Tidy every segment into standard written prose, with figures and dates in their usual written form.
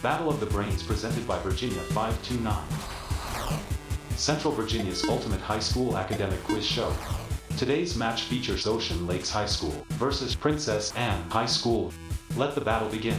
Battle of the Brains presented by Virginia 529. Central Virginia's ultimate high school academic quiz show. Today's match features Ocean Lakes High School versus Princess Anne High School. Let the battle begin.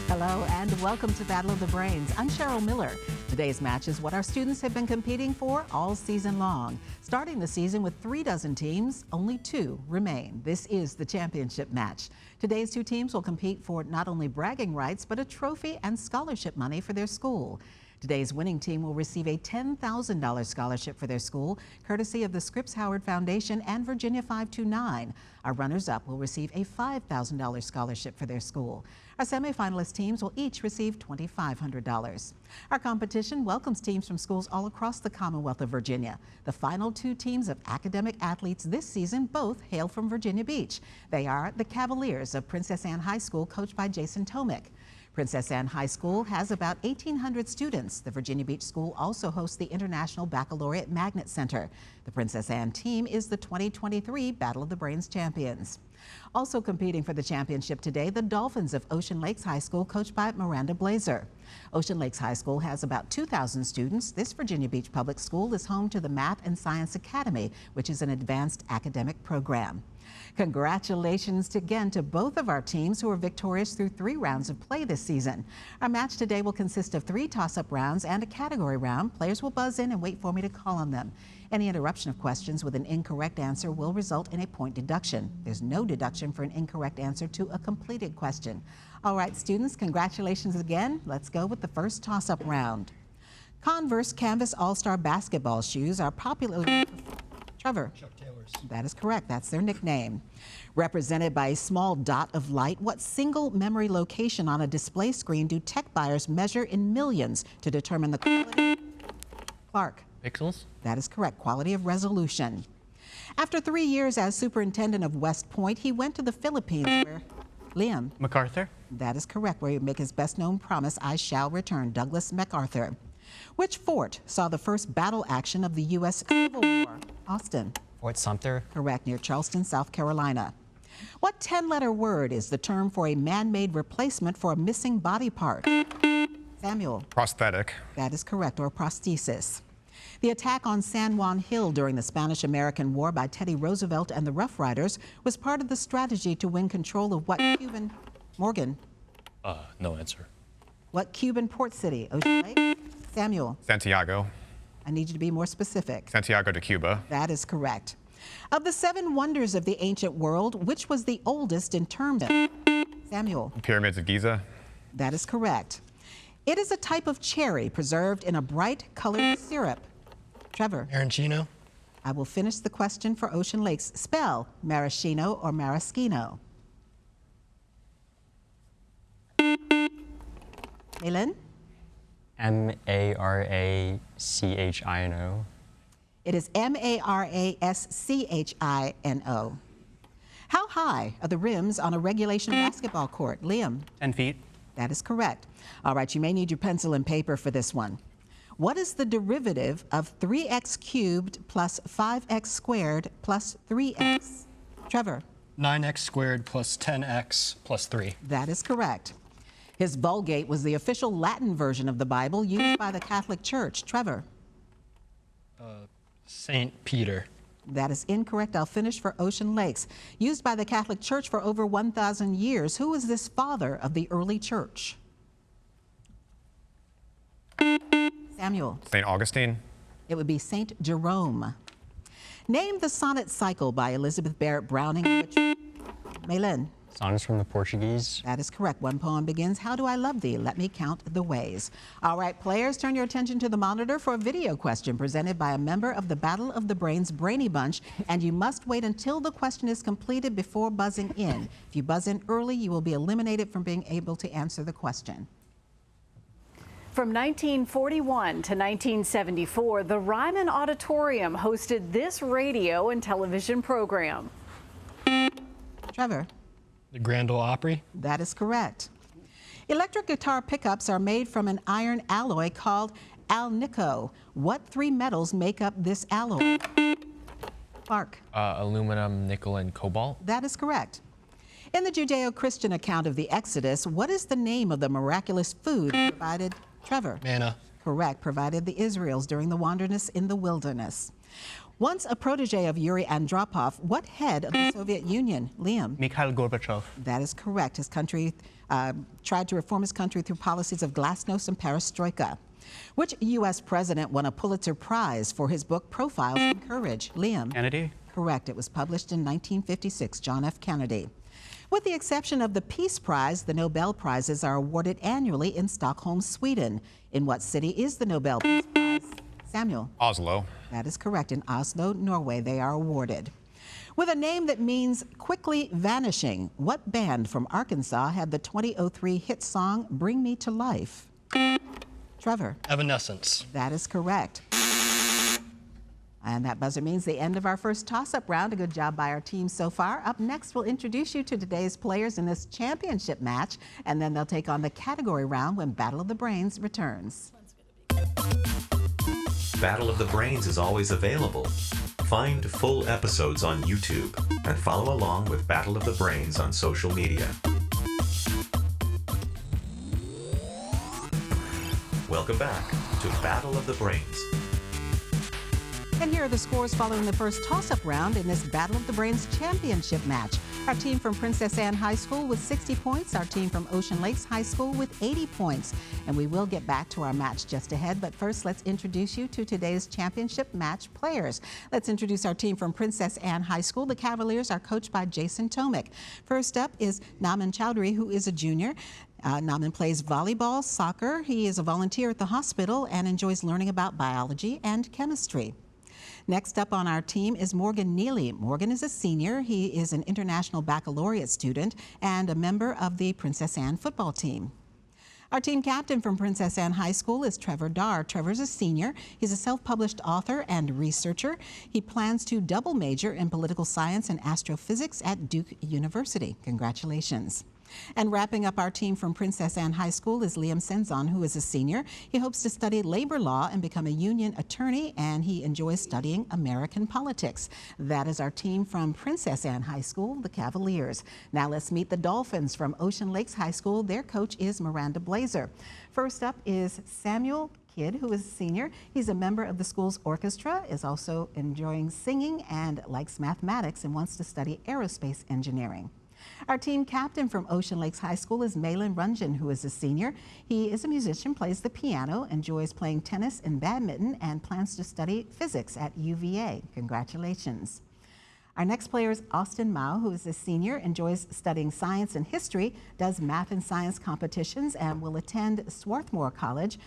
Hello and welcome to Battle of the Brains. I'm Cheryl Miller. Today's match is what our students have been competing for all season long. Starting the season with 36 teams, only 2 remain. This is the championship match. Today's 2 teams will compete for not only bragging rights, but a trophy and scholarship money for their school. Today's winning team will receive a $10,000 scholarship for their school, courtesy of the Scripps Howard Foundation and Virginia 529. Our runners-up will receive a $5,000 scholarship for their school. Our semifinalist teams will each receive $2,500. Our competition welcomes teams from schools all across the Commonwealth of Virginia. The final 2 teams of academic athletes this season both hail from Virginia Beach. They are the Cavaliers of Princess Anne High School, coached by Jason Tomick. Princess Anne High School has about 1,800 students. The Virginia Beach School also hosts the International Baccalaureate Magnet Center. The Princess Anne team is the 2023 Battle of the Brains champions. Also competing for the championship today, the Dolphins of Ocean Lakes High School, coached by Miranda Blazer. Ocean Lakes High School has about 2,000 students. This Virginia Beach public school is home to the Math and Science Academy, which is an advanced academic program. Congratulations again to both of our teams who were victorious through 3 rounds of play this season. Our match today will consist of 3 toss-up rounds and a category round. Players will buzz in and wait for me to call on them. Any interruption of questions with an incorrect answer will result in a point deduction. There's no deduction for an incorrect answer to a completed question. All right, students, congratulations again. Let's go with the first toss-up round. Converse Canvas All-Star basketball shoes are popular. Trevor. Chuck Taylor's. That is correct. That's their nickname. Represented by a small dot of light, what single memory location on a display screen do tech buyers measure in millions to determine the quality? Clark. Pixels? That is correct. Quality of resolution. After 3 years as superintendent of West Point, he went to the Philippines where Liam. MacArthur? That is correct, where he would make his best known promise, I shall return. Douglas MacArthur. Which fort saw the first battle action of the U.S. Civil War? Austin. Fort Sumter? Correct, near Charleston, South Carolina. What 10-letter word is the term for a man-made replacement for a missing body part? Samuel. Prosthetic. That is correct, or prosthesis. The attack on San Juan Hill during the Spanish-American War by Teddy Roosevelt and the Rough Riders was part of the strategy to win control of what Cuban... Morgan. No answer. What Cuban port city? Ocean Lake? Samuel. Santiago. I need you to be more specific. Santiago de Cuba. That is correct. Of the 7 wonders of the ancient world, which was the oldest in terms of? Samuel. Pyramids of Giza. That is correct. It is a type of cherry preserved in a bright colored syrup. Trevor. Maraschino? I will finish the question for Ocean Lakes. Spell maraschino or maraschino. Malin? M-A-R-A-C-H-I-N-O. It is M-A-R-A-S-C-H-I-N-O. How high are the rims on a regulation basketball court? Liam? 10 feet. That is correct. All right, you may need your pencil and paper for this one. What is the derivative of 3x cubed plus 5x squared plus 3x? Trevor? 9x squared plus 10x plus 3. That is correct. His Vulgate was the official Latin version of the Bible used by the Catholic Church. Trevor? St. Peter. That is incorrect. I'll finish for Ocean Lakes. Used by the Catholic Church for over 1,000 years. Who was this father of the early church? Samuel. St. Augustine. It would be St. Jerome. Name the sonnet cycle by Elizabeth Barrett Browning. Malin. Sonnets from the Portuguese. That is correct. One poem begins, how do I love thee? Let me count the ways. All right, players, turn your attention to the monitor for a video question presented by a member of the Battle of the Brains Brainy Bunch, and you must wait until the question is completed before buzzing in. If you buzz in early, you will be eliminated from being able to answer the question. From 1941 to 1974, the Ryman Auditorium hosted this radio and television program. Trevor. The Grand Ole Opry. That is correct. Electric guitar pickups are made from an iron alloy called alnico. What 3 metals make up this alloy? Clark. Aluminum, nickel, and cobalt. That is correct. In the Judeo-Christian account of the Exodus, what is the name of the miraculous food provided, Trevor? Manna. Correct, provided the Israels during the wilderness in the wilderness. Once a protege of Yuri Andropov, what head of the Soviet Union? Liam? Mikhail Gorbachev. That is correct. His country tried to reform his country through policies of glasnost and perestroika. Which U.S. president won a Pulitzer Prize for his book Profiles in Courage? Liam? Kennedy. Correct. It was published in 1956. John F. Kennedy. With the exception of the Peace Prize, the Nobel Prizes are awarded annually in Stockholm, Sweden. In what city is the Nobel Peace Prize? Samuel? Oslo. That is correct. In Oslo, Norway, they are awarded. With a name that means quickly vanishing, what band from Arkansas had the 2003 hit song Bring Me to Life? Trevor? Evanescence. That is correct. And that buzzer means the end of our first toss-up round. A good job by our team so far. Up next, we'll introduce you to today's players in this championship match, and then they'll take on the category round when Battle of the Brains returns. Battle of the Brains is always available. Find full episodes on YouTube and follow along with Battle of the Brains on social media. Welcome back to Battle of the Brains. And here are the scores following the first toss-up round in this Battle of the Brains championship match. Our team from Princess Anne High School with 60 points, our team from Ocean Lakes High School with 80 points. And we will get back to our match just ahead, but first let's introduce you to today's championship match players. Let's introduce our team from Princess Anne High School. The Cavaliers are coached by Jason Tomic. First up is Naman Chowdhury, who is a junior. Naman plays volleyball, soccer. He is a volunteer at the hospital and enjoys learning about biology and chemistry. Next up on our team is Morgan Neely. Morgan is a senior. He is an international baccalaureate student and a member of the Princess Anne football team. Our team captain from Princess Anne High School is Trevor Dar. Trevor's a senior. He's a self-published author and researcher. He plans to double major in political science and astrophysics at Duke University. Congratulations. And wrapping up our team from Princess Anne High School is Liam Senzon, who is a senior. He hopes to study labor law and become a union attorney, and he enjoys studying American politics. That is our team from Princess Anne High School, the Cavaliers. Now let's meet the Dolphins from Ocean Lakes High School. Their coach is Miranda Blazer. First up is Samuel Kidd, who is a senior. He's a member of the school's orchestra, is also enjoying singing and likes mathematics and wants to study aerospace engineering. Our team captain from Ocean Lakes High School is Malin Runjan, who is a senior. He is a musician, plays the piano, enjoys playing tennis and badminton, and plans to study physics at UVA. Congratulations. Our next player is Austin Mao, who is a senior, enjoys studying science and history, does math and science competitions, and will attend Swarthmore College.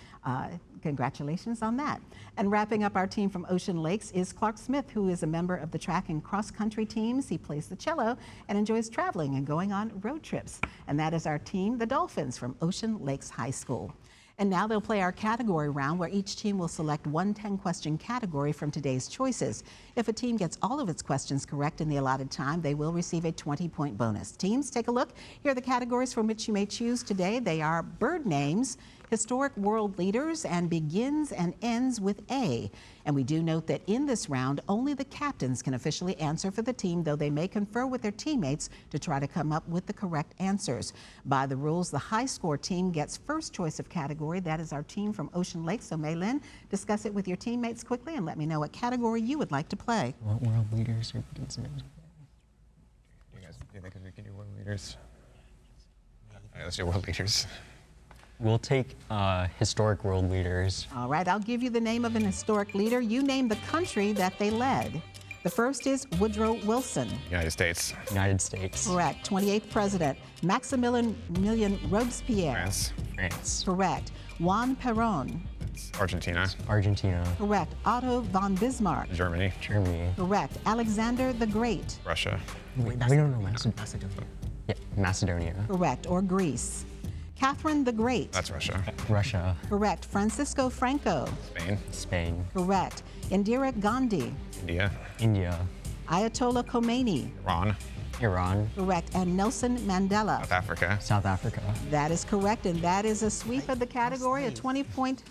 Congratulations on that. And wrapping up our team from Ocean Lakes is Clark Smith, who is a member of the track and cross-country teams. He plays the cello and enjoys traveling and going on road trips. And that is our team, the Dolphins from Ocean Lakes High School. And now they'll play our category round, where each team will select one 10-question category from today's choices. If a team gets all of its questions correct in the allotted time, they will receive a 20-point bonus. Teams, take a look. Here are the categories from which you may choose today. They are bird names, historic world leaders, and begins and ends with A. And we do note that in this round, only the captains can officially answer for the team, though they may confer with their teammates to try to come up with the correct answers. By the rules, the high score team gets first choice of category. That is our team from Ocean Lake. So Maylin, discuss it with your teammates quickly and let me know what category you would like to play. What world leaders or begins and ends? Do you think we can do world leaders? All right, let's do world leaders. We'll take historic world leaders. All right, I'll give you the name of an historic leader. You name the country that they led. The first is Woodrow Wilson. United States. United States. Correct. 28th president. Maximilian Robespierre. France. France. Correct. Juan Perón. It's Argentina. Argentina. Correct. Otto von Bismarck. Germany. Germany. Correct. Alexander the Great. Russia. Wait, we don't know Macedonia. Yeah, Macedonia. Correct. Or Greece. Catherine the Great. That's Russia. Russia. Correct. Francisco Franco. Spain. Spain. Correct. Indira Gandhi. India. India. Ayatollah Khomeini. Iran. Iran. Correct. And Nelson Mandela. South Africa. South Africa. That is correct, and that is a sweep of the category, a 20-point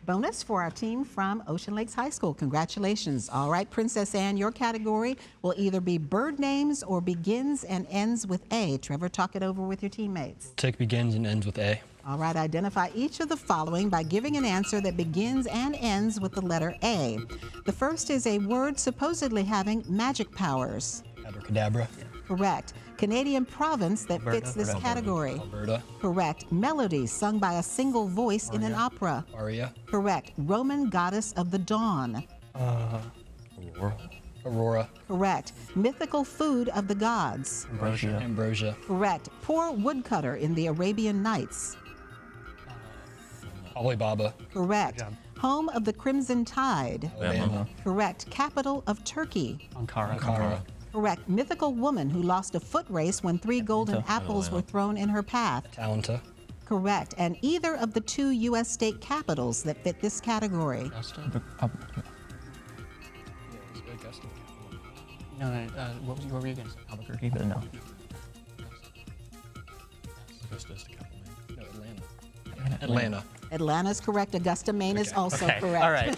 bonus for our team from Ocean Lakes High School. Congratulations. All right, Princess Anne, your category will either be bird names or begins and ends with A. Trevor, talk it over with your teammates. Take begins and ends with A. All right, identify each of the following by giving an answer that begins and ends with the letter A. The first is a word supposedly having magic powers. Abracadabra. Correct. Canadian province that fits this category. Alberta. Correct. Melody sung by a single voice in an opera. Aria. Correct. Roman goddess of the dawn. Aurora. Correct. Mythical food of the gods. Ambrosia. Correct. Poor woodcutter in the Arabian Nights. Alibaba. Correct. Home of the Crimson Tide. Alabama. Correct. Capital of Turkey. Ankara. Correct. Mythical woman who lost a foot race when 3 golden apples were thrown in her path. Talenta. Correct. And either of the 2 U.S. state capitals that fit this category. What were you going to say? Albuquerque, but no. Augusta is the capital name. No, Atlanta. Atlanta's correct. Augusta, Maine is also correct. All right.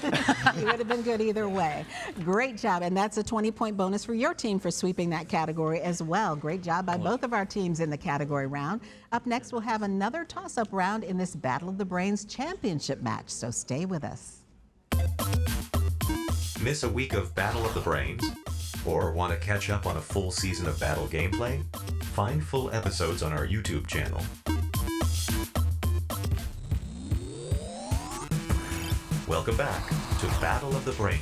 You would have been good either way. Great job. And that's a 20-point bonus for your team for sweeping that category as well. Great job by both of our teams in the category round. Up next, we'll have another toss-up round in this Battle of the Brains championship match. So stay with us. Miss a week of Battle of the Brains? Or want to catch up on a full season of battle gameplay? Find full episodes on our YouTube channel. Welcome back to Battle of the Brains.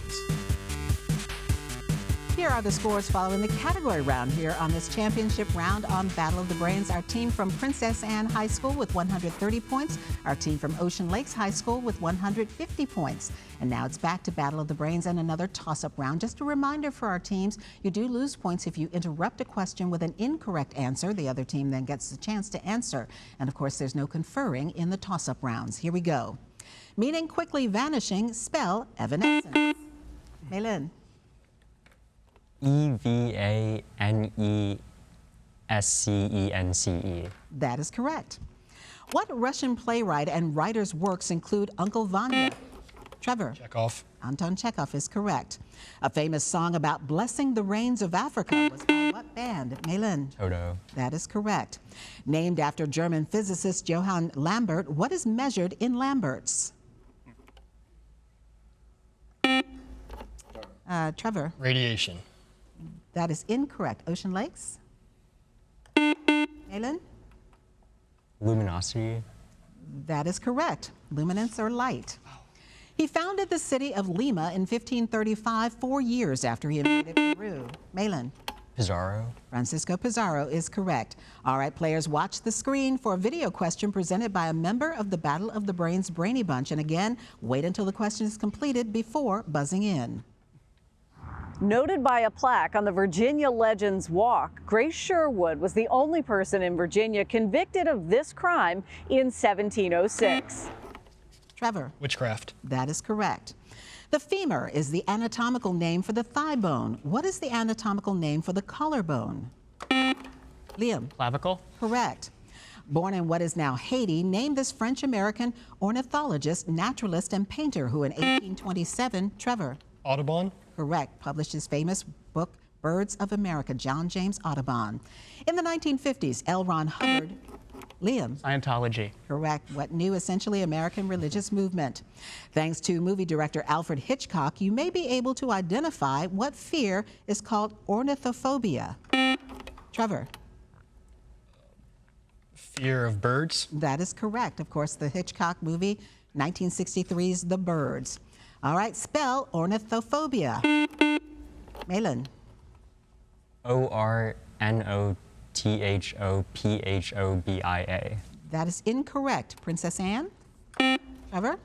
Here are the scores following the category round here on this championship round on Battle of the Brains. Our team from Princess Anne High School with 130 points. Our team from Ocean Lakes High School with 150 points. And now it's back to Battle of the Brains and another toss-up round. Just a reminder for our teams, you do lose points if you interrupt a question with an incorrect answer. The other team then gets the chance to answer. And of course, there's no conferring in the toss-up rounds. Here we go. Meaning quickly vanishing, spell evanescence. Maylin. Evanescence. That is correct. What Russian playwright and writer's works include Uncle Vanya? Trevor. Chekhov. Anton Chekhov is correct. A famous song about blessing the rains of Africa was by what band? Maylin. Toto. That is correct. Named after German physicist Johann Lambert, what is measured in Lamberts? Trevor. Radiation. That is incorrect. Ocean Lakes? Maylin? Luminosity. That is correct. Luminance or light. He founded the city of Lima in 1535, 4 years after he invaded Peru. Maylin? Pizarro. Francisco Pizarro is correct. All right, players, watch the screen for a video question presented by a member of the Battle of the Brains Brainy Bunch. And again, wait until the question is completed before buzzing in. Noted by a plaque on the Virginia Legends Walk, Grace Sherwood was the only person in Virginia convicted of this crime in 1706. Trevor. Witchcraft. That is correct. The femur is the anatomical name for the thigh bone. What is the anatomical name for the collarbone? Liam. Clavicle. Correct. Born in what is now Haiti, name this French-American ornithologist, naturalist, and painter who in 1827, Trevor. Audubon. Correct. Published his famous book, Birds of America, John James Audubon. In the 1950s, L. Ron Hubbard. Liam. Scientology. Correct. What new essentially American religious movement? Thanks to movie director Alfred Hitchcock, you may be able to identify what fear is called ornithophobia. Trevor. Fear of birds. That is correct. Of course, the Hitchcock movie, 1963's The Birds. All right, spell ornithophobia. Maylin. Ornithophobia. That is incorrect. Princess Anne? Trevor?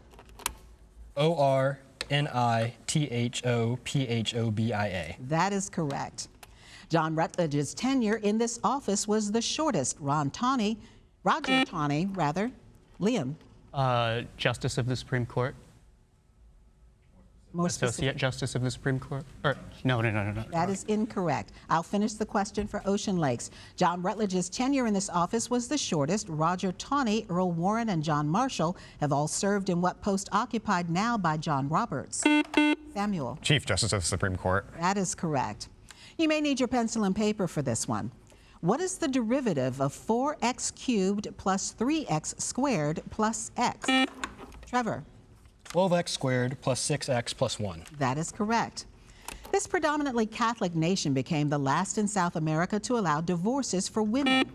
Ornithophobia. That is correct. John Rutledge's tenure in this office was the shortest. Roger Taney, Liam. Justice of the Supreme Court. More Associate specific. Justice of the Supreme Court? Or, no. That is incorrect. I'll finish the question for Ocean Lakes. John Rutledge's tenure in this office was the shortest. Roger Taney, Earl Warren, and John Marshall have all served in what post occupied now by John Roberts. Samuel. Chief Justice of the Supreme Court. That is correct. You may need your pencil and paper for this one. What is the derivative of 4x cubed plus 3x squared plus x? Trevor. 12x squared plus 6x plus 1. That is correct. This predominantly Catholic nation became the last in South America to allow divorces for women.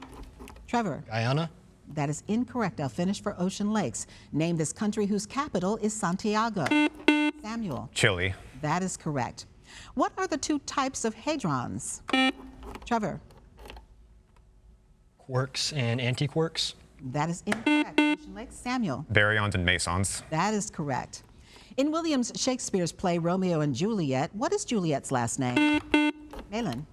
Trevor. Guyana. That is incorrect. I'll finish for Ocean Lakes. Name this country whose capital is Santiago. Samuel. Chile. That is correct. What are the two types of hadrons? Trevor. Quarks and antiquarks. That is incorrect. Ocean Lakes. Samuel. Baryons and mesons. That is correct. In William Shakespeare's play Romeo and Juliet, what is Juliet's last name? Malin.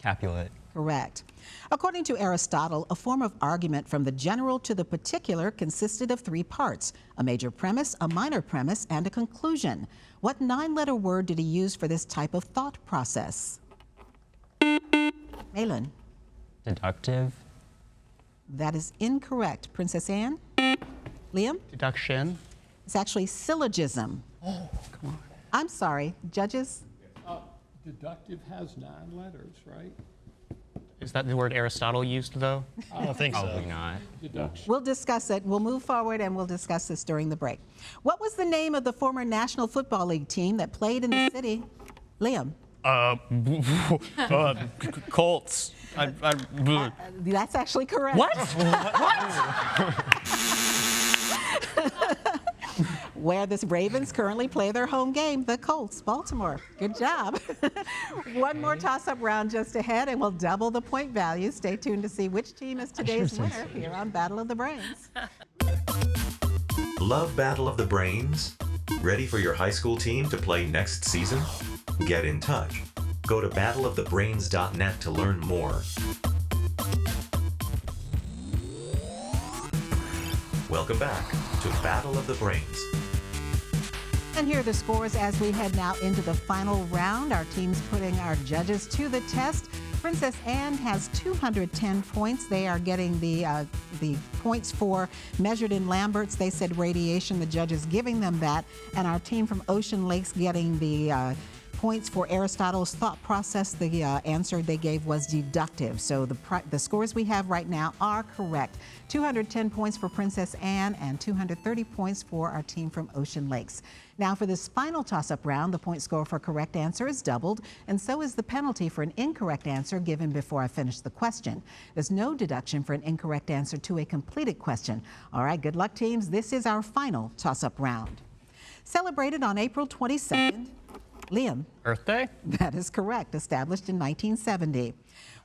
Capulet. Correct. According to Aristotle, a form of argument from the general to the particular consisted of 3 parts: a major premise, a minor premise, and a conclusion. What 9-letter word did he use for this type of thought process? Malin. Deductive. That is incorrect. Princess Anne? Liam? Deduction. It's actually syllogism. Oh, come on. I'm sorry, judges? Deductive has 9 letters, right? Is that the word Aristotle used, though? I don't think so. Probably not. Deduction. We'll discuss it. We'll move forward and we'll discuss this during the break. What was the name of the former National Football League team that played in the city? Liam? Colts. That's actually correct. What? Where the Ravens currently play their home game, the Colts, Baltimore. Good job. One more toss-up round just ahead, and we'll double the point value. Stay tuned to see which team is today's winner here on Battle of the Brains. Love Battle of the Brains? Ready for your high school team to play next season? Get in touch. Go to battleofthebrains.net to learn more. Welcome back to Battle of the Brains. And here are the scores as we head now into the final round. Our team's putting our judges to the test. Princess Anne has 210 points. They are getting the points for measured in Lamberts. They said radiation. The judges giving them that. And our team from Ocean Lakes getting the points for Aristotle's thought process. The answer they gave was deductive. So the scores we have right now are correct. 210 points for Princess Anne and 230 points for our team from Ocean Lakes. Now for this final toss-up round, the point score for correct answer is doubled, and so is the penalty for an incorrect answer given before I finish the question. There's no deduction for an incorrect answer to a completed question. All right, good luck, teams. This is our final toss-up round. Celebrated on April 22nd, Liam. Earth Day? That is correct, established in 1970.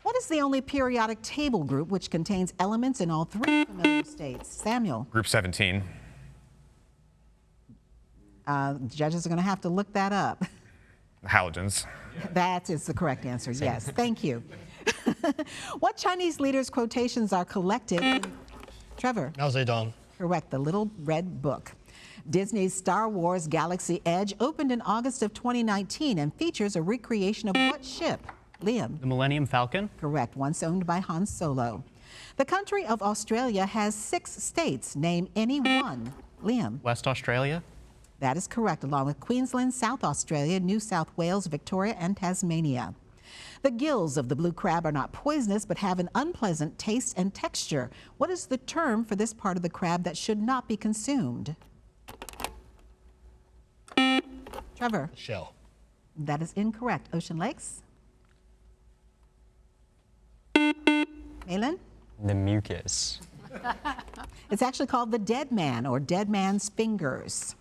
What is the only periodic table group which contains elements in all 3 familiar states? Samuel. Group 17. Judges are going to have to look that up. Halogens. That is the correct answer, yes. Thank you. What Chinese leaders' quotations are collected in... Trevor. Mao Zedong. Correct, the Little Red Book. Disney's Star Wars Galaxy Edge opened in August of 2019 and features a recreation of what ship? Liam. The Millennium Falcon? Correct, once owned by Han Solo. The country of Australia has 6 states. Name any one. Liam. West Australia? That is correct, along with Queensland, South Australia, New South Wales, Victoria, and Tasmania. The gills of the blue crab are not poisonous, but have an unpleasant taste and texture. What is the term for this part of the crab that should not be consumed? Trevor. Shell. That is incorrect. Ocean Lakes? Malin? The mucus. It's actually called the dead man or dead man's fingers.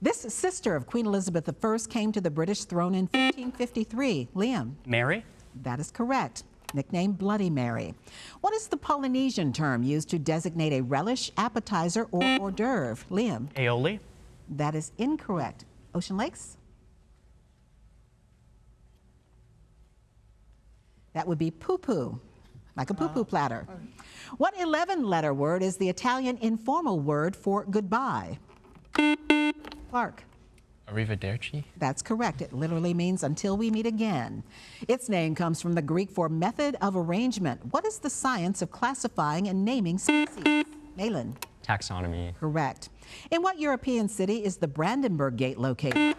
This sister of Queen Elizabeth I came to the British throne in 1553. Liam? Mary? That is correct. Nicknamed Bloody Mary. What is the Polynesian term used to designate a relish, appetizer, or hors d'oeuvre? Liam? Aioli? That is incorrect. Ocean Lakes? That would be poo-poo, like a poo-poo platter. What 11-letter word is the Italian informal word for goodbye? Clark. Arrivederci? That's correct. It literally means until we meet again. Its name comes from the Greek for method of arrangement. What is the science of classifying and naming species? Malin. Taxonomy. Correct. In what European city is the Brandenburg Gate located?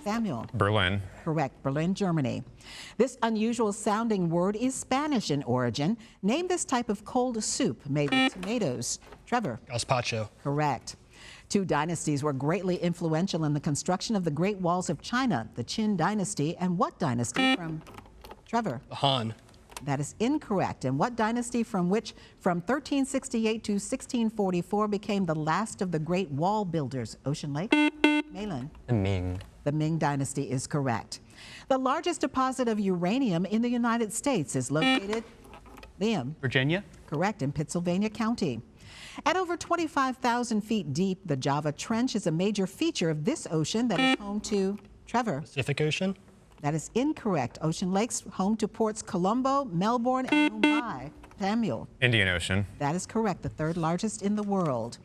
Samuel. Berlin. Correct. Berlin, Germany. This unusual sounding word is Spanish in origin. Name this type of cold soup made with tomatoes. Trevor. Gazpacho. Correct. Two dynasties were greatly influential in the construction of the Great Walls of China, the Qin dynasty, and what dynasty from Trevor? Han. That is incorrect. And what dynasty from 1368 to 1644 became the last of the great wall builders? Ocean Lake? Malin. The Ming. The Ming dynasty is correct. The largest deposit of uranium in the United States is located, Liam. Virginia? Correct, in Pittsylvania County. At over 25,000 feet deep, the Java Trench is a major feature of this ocean that is home to Trevor. Pacific Ocean. That is incorrect. Ocean Lake's home to ports Colombo, Melbourne, and Mumbai. Samuel. Indian Ocean. That is correct, the third largest in the world.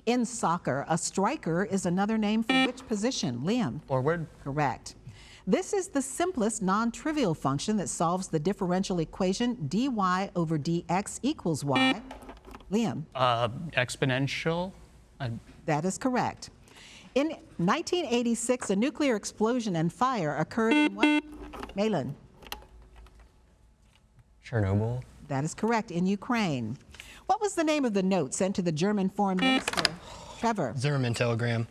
In soccer, a striker is another name for which position? Liam. Forward? Correct. This is the simplest non-trivial function that solves the differential equation dy over dx equals y. Liam. Exponential? That is correct. In 1986, a nuclear explosion and fire occurred in what? Malin. Chernobyl. That is correct, in Ukraine. What was the name of the note sent to the German foreign minister? Trevor. Zimmerman telegram.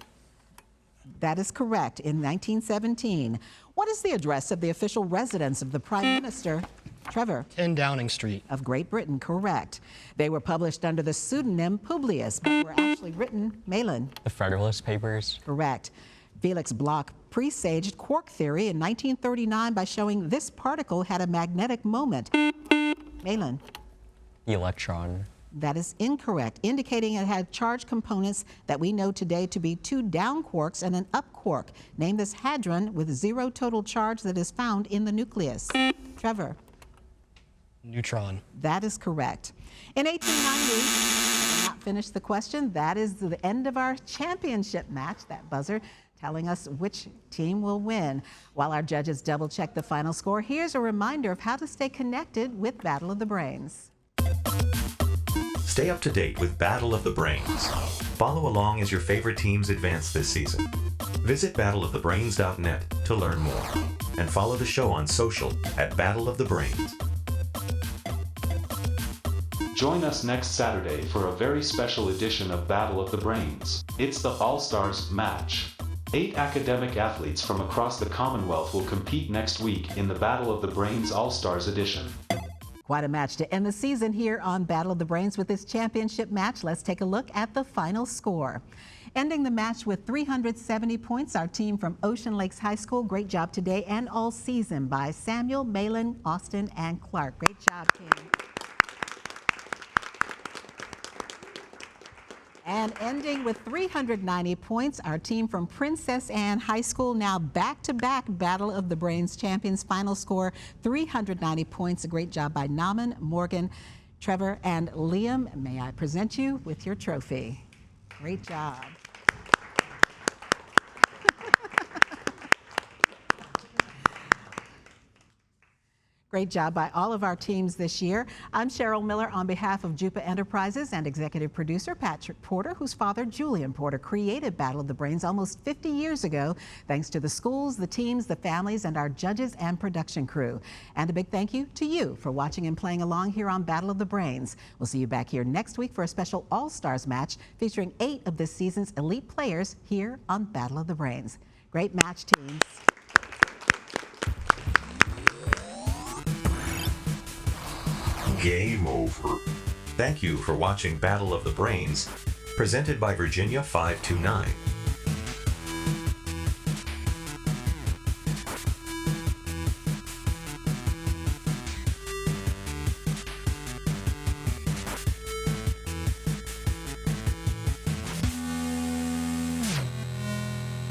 That is correct, in 1917. What is the address of the official residence of the Prime Minister? Trevor. 10 Downing Street. Of Great Britain, correct. They were published under the pseudonym Publius, but were actually written, Malin. The Federalist Papers. Correct. Felix Bloch presaged quark theory in 1939 by showing this particle had a magnetic moment. Malin. The electron. That is incorrect, indicating it had charged components that we know today to be two down quarks and an up quark. Name this hadron with zero total charge that is found in the nucleus. Trevor. Neutron. That is correct. In 1890, I will not finish the question. That is the end of our championship match, that buzzer telling us which team will win. While our judges double check the final score, here's a reminder of how to stay connected with Battle of the Brains. Stay up to date with Battle of the Brains. Follow along as your favorite teams advance this season. Visit battleofthebrains.net to learn more. And follow the show on social at Battle of the Brains. Join us next Saturday for a very special edition of Battle of the Brains. It's the All-Stars match. 8 academic athletes from across the Commonwealth will compete next week in the Battle of the Brains All-Stars edition. Quite a match to end the season here on Battle of the Brains with this championship match. Let's take a look at the final score. Ending the match with 370 points, our team from Ocean Lakes High School. Great job today and all season by Samuel, Malin, Austin, and Clark. Great job, team. And ending with 390 points, our team from Princess Anne High School, now back-to-back Battle of the Brains champions. Final score, 390 points. A great job by Naaman, Morgan, Trevor, and Liam. May I present you with your trophy. Great job. Great job by all of our teams this year. I'm Cheryl Miller on behalf of Jupa Enterprises and executive producer Patrick Porter, whose father, Julian Porter, created Battle of the Brains almost 50 years ago, thanks to the schools, the teams, the families, and our judges and production crew. And a big thank you to you for watching and playing along here on Battle of the Brains. We'll see you back here next week for a special All-Stars match featuring 8 of this season's elite players here on Battle of the Brains. Great match, teams. Game over. Thank you for watching Battle of the Brains, presented by Virginia 529.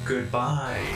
Goodbye.